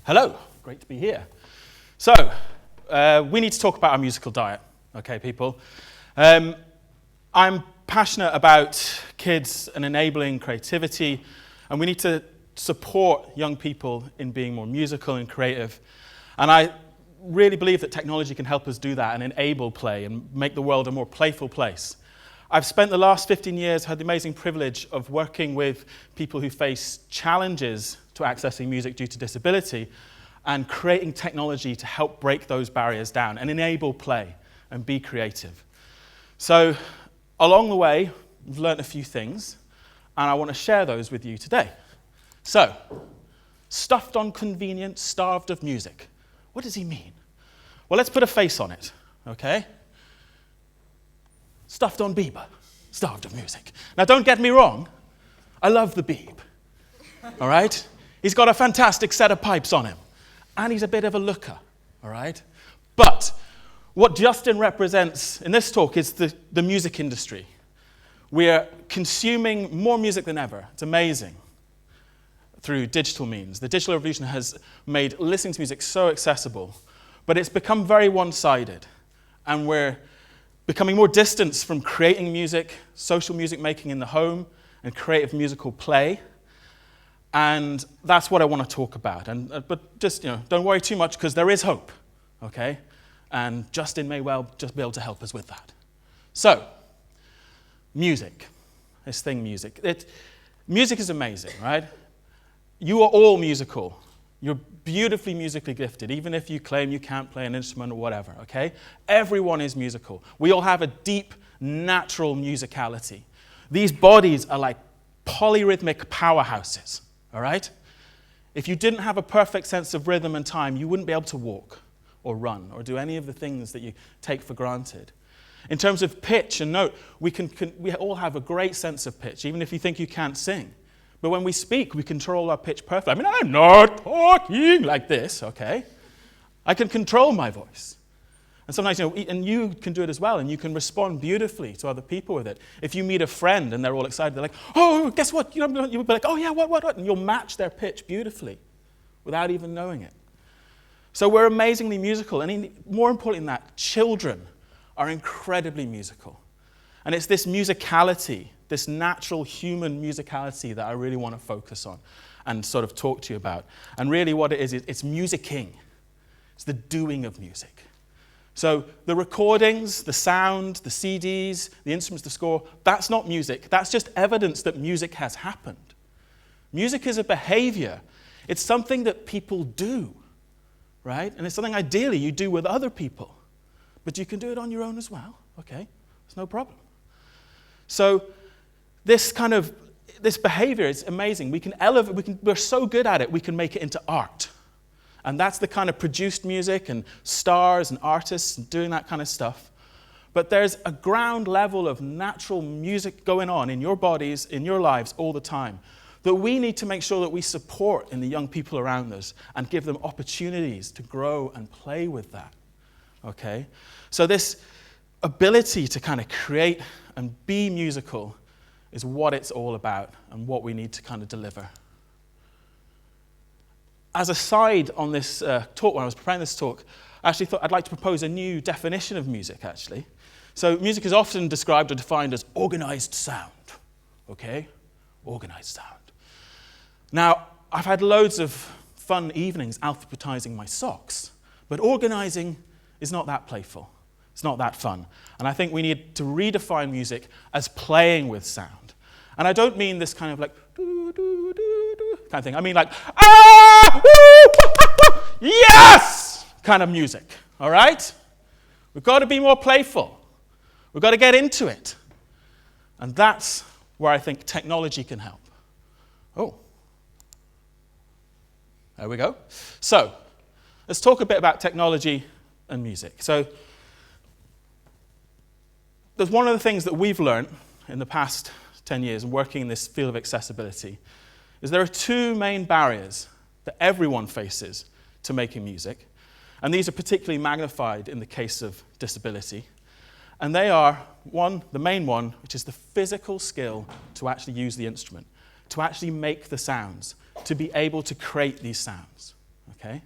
Hello, great to be here. So, we need to talk about our musical diet, okay, people? I'm passionate about kids and enabling creativity, and we need to support young people in being more musical and creative. And I really believe that technology can help us do that and enable play and make the world a more playful place. I've spent the last 15 years, had the amazing privilege of working with people who face challenges to accessing music due to disability and creating technology to help break those barriers down and enable play and be creative. So along the way, we've learned a few things, and I want to share those with you today. So, stuffed on convenience, starved of music. What does he mean? Well, let's put a face on it, okay? Stuffed on Bieber, starved of music. Now, don't get me wrong, I love the Bieb, all right? He's got a fantastic set of pipes on him, and he's a bit of a looker, all right? But what Justin represents in this talk is the music industry. We're consuming more music than ever. It's amazing. Through digital means. The digital revolution has made listening to music so accessible, but it's become very one-sided, and we're becoming more distant from creating music, social music making in the home, and creative musical play. And that's what I want to talk about. But just, don't worry too much, because there is hope, okay? And Justin may well just be able to help us with that. So, music. This thing, music. Music is amazing, right? You are all musical. You're beautifully musically gifted, even if you claim you can't play an instrument or whatever, okay? Everyone is musical. We all have a deep, natural musicality. These bodies are like polyrhythmic powerhouses, all right? If you didn't have a perfect sense of rhythm and time, you wouldn't be able to walk or run or do any of the things that you take for granted. In terms of pitch and note, we all have a great sense of pitch, even if you think you can't sing. But when we speak, we control our pitch perfectly. I mean, I'm not talking like this, okay? I can control my voice. And sometimes, and you can do it as well, and you can respond beautifully to other people with it. If you meet a friend and they're all excited, they're like, oh, guess what? You'll be like, oh yeah, what? And you'll match their pitch beautifully without even knowing it. So we're amazingly musical, and more important than that, children are incredibly musical. And it's this musicality, this natural human musicality that I really want to focus on and sort of talk to you about. And really what it is, it's musicking. It's the doing of music. So the recordings, the sound, the CDs, the instruments, the score, that's not music. That's just evidence that music has happened. Music is a behavior. It's something that people do, right? And it's something ideally you do with other people. But you can do it on your own as well, okay? It's no problem. So this behavior is amazing. We can elevate, we're so good at it, we can make it into art. And that's the kind of produced music and stars and artists and doing that kind of stuff. But there's a ground level of natural music going on in your bodies, in your lives all the time, that we need to make sure that we support in the young people around us and give them opportunities to grow and play with that. Okay? So this ability to kind of create and be musical is what it's all about and what we need to kind of deliver. As a side on this talk, when I was preparing this talk, I actually thought I'd like to propose a new definition of music, actually. So music is often described or defined as organized sound, okay? Organized sound. Now, I've had loads of fun evenings alphabetizing my socks, but organizing is not that playful. It's not that fun. And I think we need to redefine music as playing with sound. And I don't mean this kind of like, doo, doo, doo, doo, kind of thing. I mean like, ah, woo, yes, kind of music, all right? We've got to be more playful. We've got to get into it. And that's where I think technology can help. Oh, there we go. So, let's talk a bit about technology and music. So, there's one of the things that we've learned in the past 10 years working in this field of accessibility is there are two main barriers that everyone faces to making music. And these are particularly magnified in the case of disability. And they are, one, the main one, which is the physical skill to actually use the instrument, to actually make the sounds, to be able to create these sounds. okay?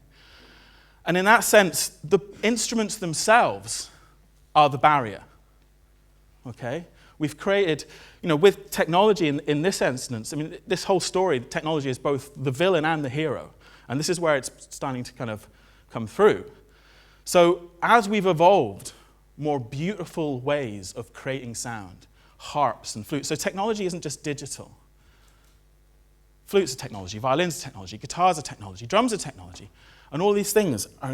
And in that sense, the instruments themselves are the barrier, okay? We've created, with technology in this instance, I mean, this whole story, technology is both the villain and the hero. And this is where it's starting to kind of come through. So as we've evolved more beautiful ways of creating sound, harps and flutes, so technology isn't just digital. Flutes are technology, violins are technology, guitars are technology, drums are technology. And all these things are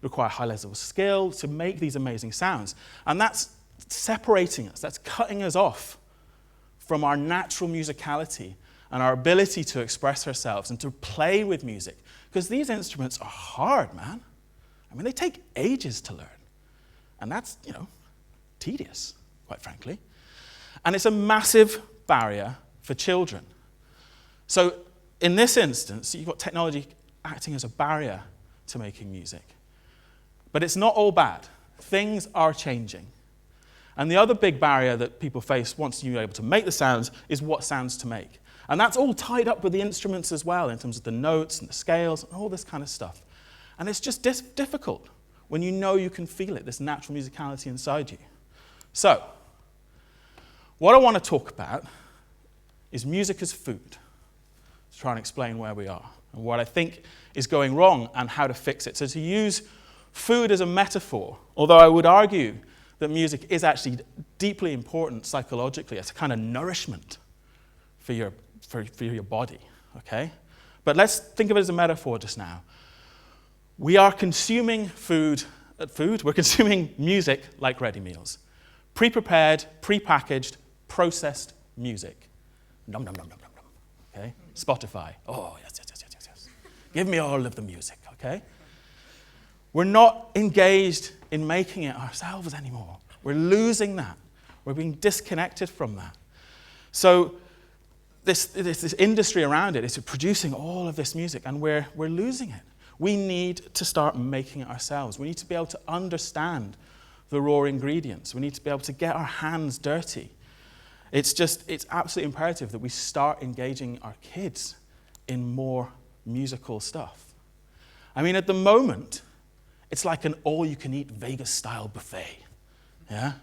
require high levels of skill to make these amazing sounds. And that's separating us, that's cutting us off from our natural musicality and our ability to express ourselves and to play with music. Because these instruments are hard, man. I mean, they take ages to learn. And that's, tedious, quite frankly. And it's a massive barrier for children. So in this instance, you've got technology acting as a barrier to making music. But it's not all bad. Things are changing. And the other big barrier that people face once you're able to make the sounds is what sounds to make. And that's all tied up with the instruments as well, in terms of the notes and the scales and all this kind of stuff. And it's just difficult when you can feel it, this natural musicality inside you. So, what I want to talk about is music as food, to try and explain where we are and what I think is going wrong and how to fix it. So to use food as a metaphor, although I would argue that music is actually deeply important psychologically as a kind of nourishment for your body, okay? But let's think of it as a metaphor just now. We are consuming we're consuming music like ready meals. Pre-prepared, pre-packaged, processed music. Nom, nom, nom, nom, nom, nom. Okay? Spotify. Oh, yes. Give me all of the music, okay? We're not engaged in making it ourselves anymore. We're losing that. We're being disconnected from that. So this industry around it is producing all of this music, and we're losing it. We need to start making it ourselves. We need to be able to understand the raw ingredients. We need to be able to get our hands dirty. It's absolutely imperative that we start engaging our kids in more musical stuff. I mean, at the moment, it's like an all-you-can-eat Vegas-style buffet. Yeah?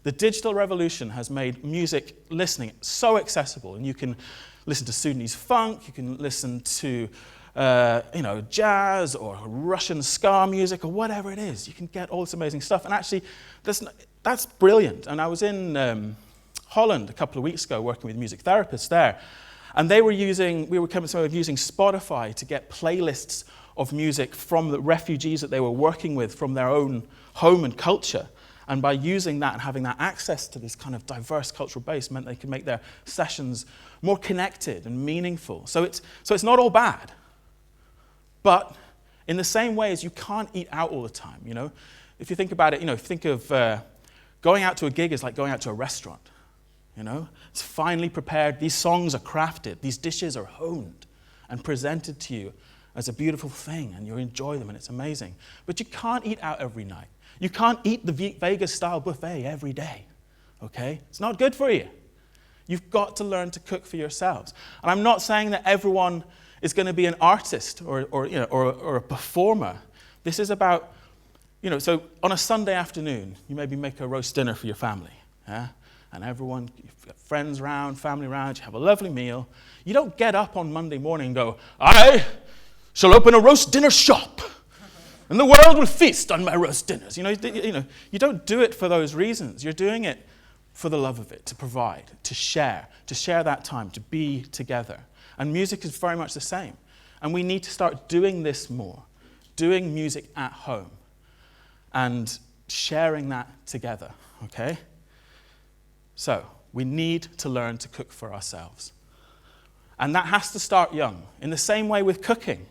The digital revolution has made music listening so accessible, and you can listen to Sudanese funk, you can listen to jazz or Russian ska music or whatever it is. You can get all this amazing stuff. And actually, that's brilliant. And I was in Holland a couple of weeks ago working with music therapists there. And we were using Spotify to get playlists of music from the refugees that they were working with from their own home and culture. And by using that and having that access to this kind of diverse cultural base meant they could make their sessions more connected and meaningful. So it's not all bad. But in the same way as you can't eat out all the time, if you think about it, think of going out to a gig is like going out to a restaurant. It's finely prepared. These songs are crafted. These dishes are honed and presented to you as a beautiful thing, and you enjoy them, and it's amazing. But you can't eat out every night. You can't eat the Vegas-style buffet every day, okay? It's not good for you. You've got to learn to cook for yourselves. And I'm not saying that everyone is going to be an artist or a performer. This is about, so on a Sunday afternoon, you maybe make a roast dinner for your family, yeah? And everyone, you've got friends around, family around, you have a lovely meal. You don't get up on Monday morning and go, I shall open a roast dinner shop, and the world will feast on my roast dinners. You don't do it for those reasons. You're doing it for the love of it, to provide, to share that time, to be together. And music is very much the same. And we need to start doing this more, doing music at home and sharing that together, okay? So, we need to learn to cook for ourselves. And that has to start young. In the same way with cooking,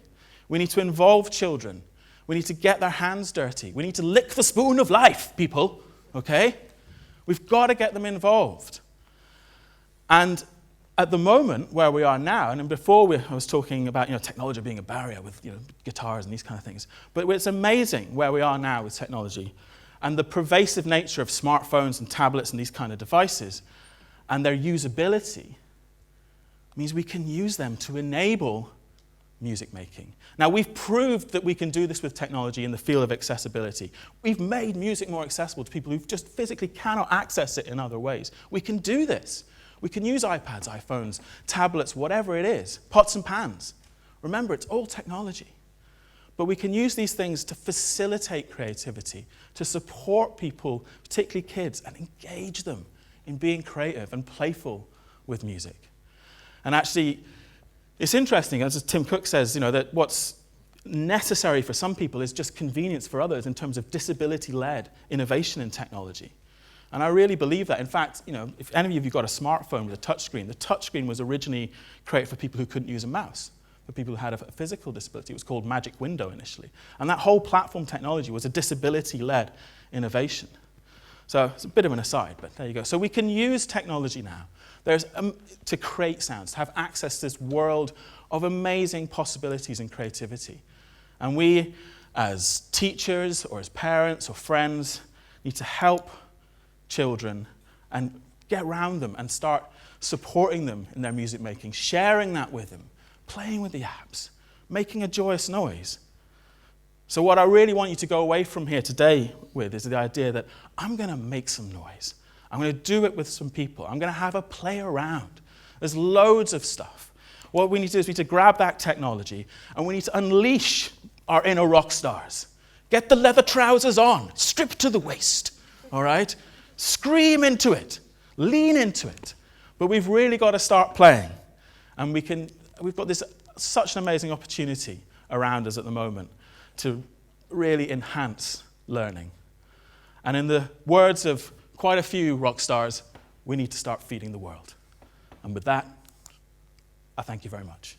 we need to involve children. We need to get their hands dirty. We need to lick the spoon of life, people, okay? We've got to get them involved. And at the moment where we are now, and before I was talking about technology being a barrier with guitars and these kind of things, but it's amazing where we are now with technology and the pervasive nature of smartphones and tablets and these kind of devices and their usability means we can use them to enable music making. Now, we've proved that we can do this with technology in the field of accessibility. We've made music more accessible to people who just physically cannot access it in other ways. We can do this. We can use iPads, iPhones, tablets, whatever it is, pots and pans. Remember, it's all technology. But we can use these things to facilitate creativity, to support people, particularly kids, and engage them in being creative and playful with music. And actually, it's interesting, as Tim Cook says, that what's necessary for some people is just convenience for others in terms of disability-led innovation in technology. And I really believe that. In fact, if any of you got a smartphone with a touchscreen, the touchscreen was originally created for people who couldn't use a mouse, for people who had a physical disability. It was called Magic Window initially. And that whole platform technology was a disability-led innovation. So it's a bit of an aside, but there you go. So we can use technology now to create sounds, to have access to this world of amazing possibilities and creativity. And we, as teachers or as parents or friends, need to help children and get around them and start supporting them in their music making, sharing that with them, playing with the apps, making a joyous noise. So what I really want you to go away from here today with is the idea that I'm going to make some noise. I'm going to do it with some people. I'm going to have a play around. There's loads of stuff. What we need to do is we need to grab that technology and we need to unleash our inner rock stars. Get the leather trousers on, strip to the waist, all right? Scream into it, lean into it. But we've really got to start playing. And we've got such an amazing opportunity around us at the moment to really enhance learning. And in the words of quite a few rock stars, we need to start feeding the world. And with that, I thank you very much.